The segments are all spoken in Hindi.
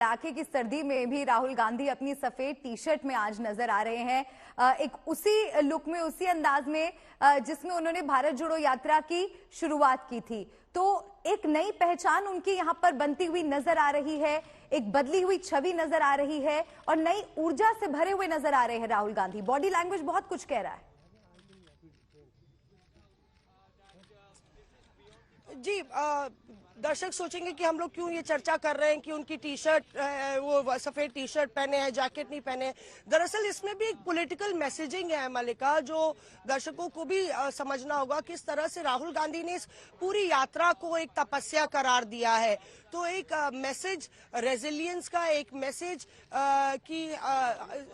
कड़ाके की सर्दी में भी राहुल गांधी अपनी सफेद टी शर्ट में आज नजर आ रहे हैं। एक उसी लुक में, उसी अंदाज में जिसमें उन्होंने भारत जोड़ो यात्रा की शुरुआत की थी। तो एक नई पहचान उनकी यहां पर बनती हुई नजर आ रही है, एक बदली हुई छवि नजर आ रही है और नई ऊर्जा से भरे हुए नजर आ रहे हैं राहुल गांधी। बॉडी लैंग्वेज बहुत कुछ कह रहा है। जी, दर्शक सोचेंगे कि हम लोग क्यों ये चर्चा कर रहे हैं कि उनकी टी शर्ट, वो सफेद टी शर्ट पहने हैं, जैकेट नहीं पहने। दरअसल इसमें भी एक पॉलिटिकल मैसेजिंग है मलिका, जो दर्शकों को भी समझना होगा। किस तरह से राहुल गांधी ने इस पूरी यात्रा को एक तपस्या करार दिया है। तो एक मैसेज रेजिलियंस का, एक मैसेज कि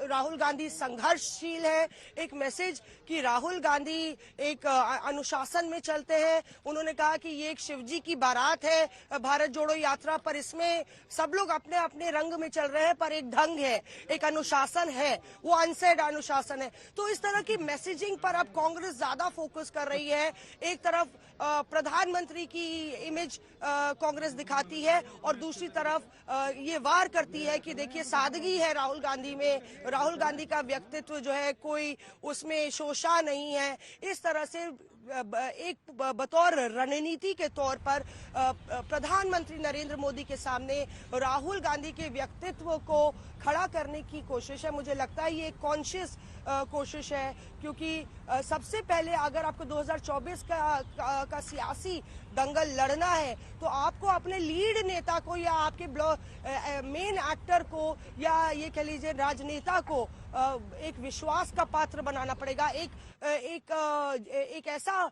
राहुल गांधी संघर्षशील है, एक मैसेज कि राहुल गांधी एक अनुशासन में चलते हैं। उन्होंने कहा कि ये एक शिवजी की बारात है भारत जोड़ो यात्रा, पर इसमें सब लोग अपने अपने रंग में चल रहे हैं, पर एक ढंग है, एक अनुशासन है, वो अनसेड अनुशासन है। तो इस तरह की मैसेजिंग पर अब कांग्रेस ज्यादा फोकस कर रही है। एक तरफ प्रधानमंत्री की इमेज कांग्रेस दिखाती है और दूसरी तरफ ये वार करती है कि देखिए सादगी है राहुल गांधी में, राहुल गांधी का व्यक्तित्व जो है कोई उसमें शोषा नहीं है। इस तरह से एक बतौर रणनीति के तौर पर प्रधानमंत्री नरेंद्र मोदी के सामने राहुल गांधी के व्यक्तित्व को खड़ा करने की कोशिश है। मुझे लगता है ये कॉन्शियस कोशिश है, क्योंकि सबसे पहले अगर आपको 2024 का सियासी दंगल लड़ना है तो आपको अपने लीड नेता को या आपके मेन एक्टर को या ये कह लीजिए राजनेता को एक विश्वास का पात्र बनाना पड़ेगा। एक ऐसा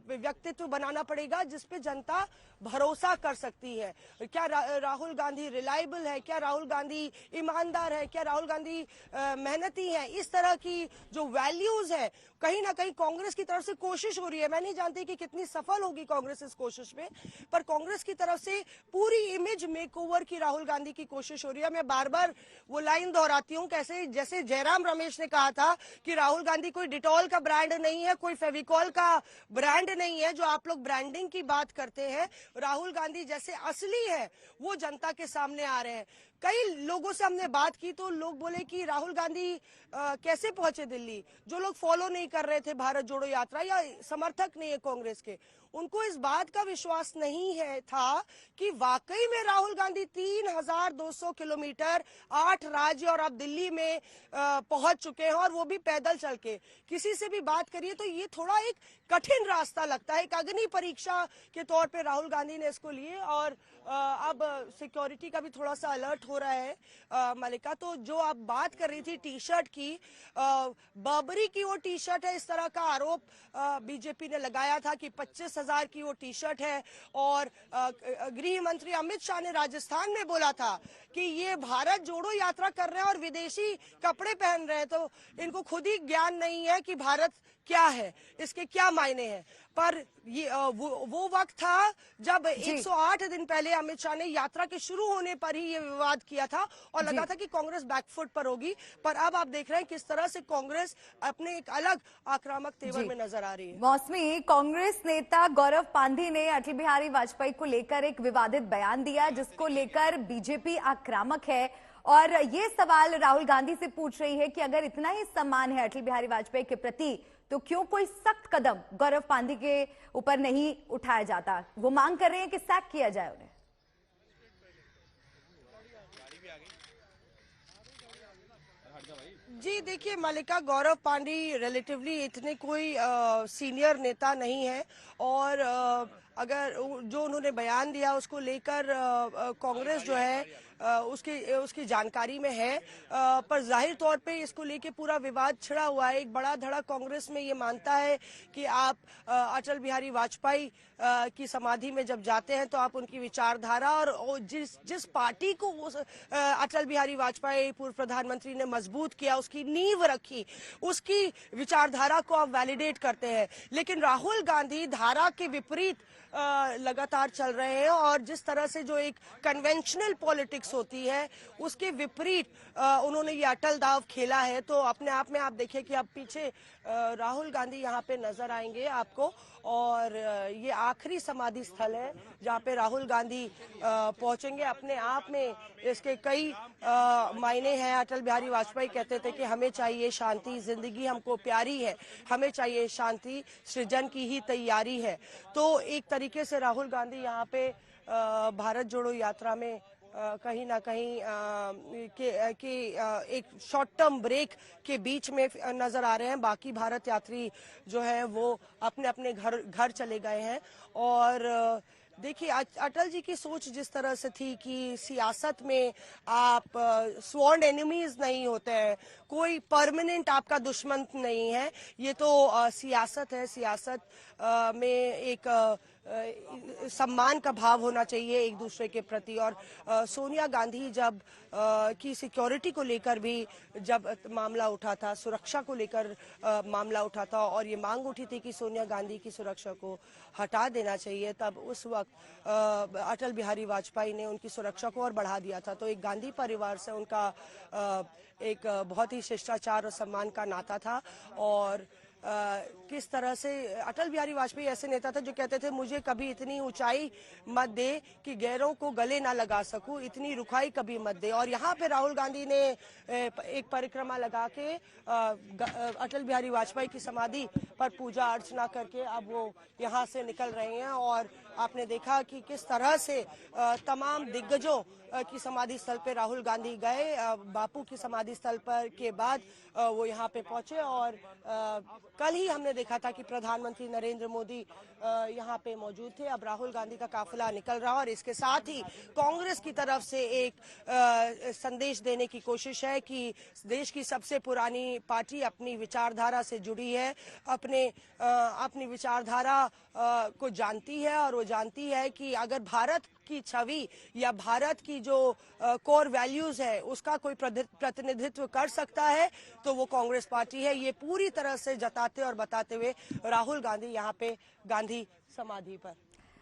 व्यक्तित्व बनाना पड़ेगा जिसपे जनता भरोसा कर सकती है। क्या राहुल गांधी रिलायबल है, क्या राहुल गांधी ईमानदार है, क्या राहुल गांधी मेहनती है। इस तरह की जो वैल्यूज है, कहीं ना कहीं कांग्रेस की तरफ से कोशिश हो रही है। मैं नहीं जानती कि कितनी सफल होगी कांग्रेस इस कोशिश में, पर कांग्रेस की तरफ से पूरी इमेज मेकओवर की राहुल गांधी की कोशिश हो रही है। मैं बार बार वो लाइन दोहराती हूँ, कैसे जैसे जयराम रमेश ने कहा था कि राहुल गांधी कोई डिटॉल का ब्रांड नहीं है, कोई फेविकॉल का ब्रांड नहीं है जो आप लोग ब्रांडिंग की बात करते हैं। राहुल गांधी जैसे असली है वो जनता के सामने आ रहे हैं। कई लोगों से हमने बात की तो लोग बोले कि राहुल गांधी कैसे पहुंचे दिल्ली। जो लोग फॉलो नहीं कर रहे थे भारत जोड़ो यात्रा या समर्थक नहीं है कांग्रेस के, उनको इस बात का विश्वास नहीं है था कि वाकई में राहुल गांधी 3200 किलोमीटर 8 राज्य और अब दिल्ली में पहुंच चुके हैं, और वो भी पैदल चल के। किसी से भी बात करिए तो ये थोड़ा एक कठिन रास्ता लगता है, एक अग्नि परीक्षा के तौर पे राहुल गांधी ने इसको लिए। और अब सिक्योरिटी का भी थोड़ा सा अलर्ट हो रहा है मलिका। तो जो आप बात कर रही थी टी शर्ट की, बाबरी की वो टी शर्ट है, इस तरह का आरोप बीजेपी ने लगाया था कि 25,000 की वो टी शर्ट है। और गृह मंत्री अमित शाह ने राजस्थान में बोला था कि ये भारत जोड़ो यात्रा कर रहे हैं और विदेशी कपड़े पहन रहे हैं, तो इनको खुद ही ज्ञान नहीं है कि भारत क्या है, इसके क्या मायने हैं। पर ये वो वक्त था जब 108 दिन पहले अमित शाह ने यात्रा के शुरू होने पर ही ये विवाद किया था और लगा था कि कांग्रेस बैकफुट पर होगी। पर अब आप देख रहे हैं किस तरह से कांग्रेस अपने एक अलग आक्रामक तेवर में नजर आ रही है। मौसमी, कांग्रेस नेता गौरव पांधी ने अटल बिहारी वाजपेयी को लेकर एक विवादित बयान दिया, जिसको लेकर बीजेपी आक्रामक है और ये सवाल राहुल गांधी से पूछ रही है कि अगर इतना ही सम्मान है अटल बिहारी वाजपेयी के प्रति तो क्यों कोई सख्त कदम गौरव पांधी के ऊपर नहीं उठाया जाता। वो मांग कर रहे हैं कि सैक किया जाए उन्हें। जी देखिए मलिका, गौरव पांडी रिलेटिवली इतने कोई सीनियर नेता नहीं है, और अगर जो उन्होंने बयान दिया उसको लेकर कांग्रेस जो है उसकी जानकारी में है। पर जाहिर तौर पे इसको लेके पूरा विवाद छिड़ा हुआ है। एक बड़ा धड़ा कांग्रेस में ये मानता है कि आप अटल बिहारी वाजपेयी की समाधि में जब जाते हैं तो आप उनकी विचारधारा और जिस पार्टी को अटल बिहारी वाजपेयी पूर्व प्रधानमंत्री ने मजबूत किया, उसकी नींव रखी, उसकी विचारधारा को आप वैलिडेट करते हैं। लेकिन राहुल गांधी धारा के विपरीत लगातार चल रहे हैं और जिस तरह से जो एक कन्वेंशनल पॉलिटिक्स होती है उसके विपरीत उन्होंने ये अटल दाव खेला है। तो अपने आप में आप देखिए कि अब पीछे राहुल गांधी यहाँ पे नजर आएंगे आपको और ये आखिरी समाधि स्थल है जहाँ पे राहुल गांधी पहुंचेंगे। अपने आप में इसके कई मायने हैं। अटल बिहारी वाजपेयी कहते थे कि हमें चाहिए शांति, जिंदगी हमको प्यारी है, हमें चाहिए शांति, सृजन की ही तैयारी है। तो एक तरीके से राहुल गांधी यहाँ पे भारत जोड़ो यात्रा में कहीं ना कहीं एक शॉर्ट टर्म ब्रेक के बीच में नजर आ रहे हैं। बाकी भारत यात्री जो है वो अपने अपने घर चले गए हैं। और देखिए अटल जी की सोच जिस तरह से थी कि सियासत में आप स्वॉर्न एनिमीज नहीं होते हैं, कोई परमानेंट आपका दुश्मन नहीं है, ये तो सियासत है। सियासत में एक सम्मान का भाव होना चाहिए एक दूसरे के प्रति। और सोनिया गांधी जब की सिक्योरिटी को लेकर भी जब मामला उठा था, सुरक्षा को लेकर मामला उठा था और ये मांग उठी थी कि सोनिया गांधी की सुरक्षा को हटा देना चाहिए, तब उस वक्त अटल बिहारी वाजपेयी ने उनकी सुरक्षा को और बढ़ा दिया था। तो एक गांधी परिवार से उनका एक बहुत ही शिष्टाचार और सम्मान का नाता था। और किस तरह से अटल बिहारी वाजपेयी ऐसे नेता थे जो कहते थे मुझे कभी इतनी ऊंचाई मत दे कि गैरों को गले ना लगा सकूं, इतनी रुखाई कभी मत दे। और यहाँ पे राहुल गांधी ने एक परिक्रमा लगा के अटल बिहारी वाजपेयी की समाधि पर पूजा अर्चना करके अब वो यहाँ से निकल रहे हैं। और आपने देखा कि किस तरह से तमाम दिग्गजों की समाधि स्थल पे राहुल गांधी गए। बापू की समाधि स्थल पर के बाद वो यहाँ पे पहुंचे। और कल ही हमने देखा था कि प्रधानमंत्री नरेंद्र मोदी यहाँ पे मौजूद थे। अब राहुल गांधी का काफिला निकल रहा और इसके साथ ही कांग्रेस की तरफ से एक संदेश देने की कोशिश है कि देश की सबसे पुरानी पार्टी अपनी विचारधारा से जुड़ी है, अपनी विचारधारा को जानती है और वो जानती है कि अगर भारत की छवि या भारत की जो कोर वैल्यूज है उसका कोई प्रतिनिधित्व कर सकता है तो वो कांग्रेस पार्टी है। ये पूरी तरह से जताते और बताते हुए राहुल गांधी यहाँ पे गांधी समाधि पर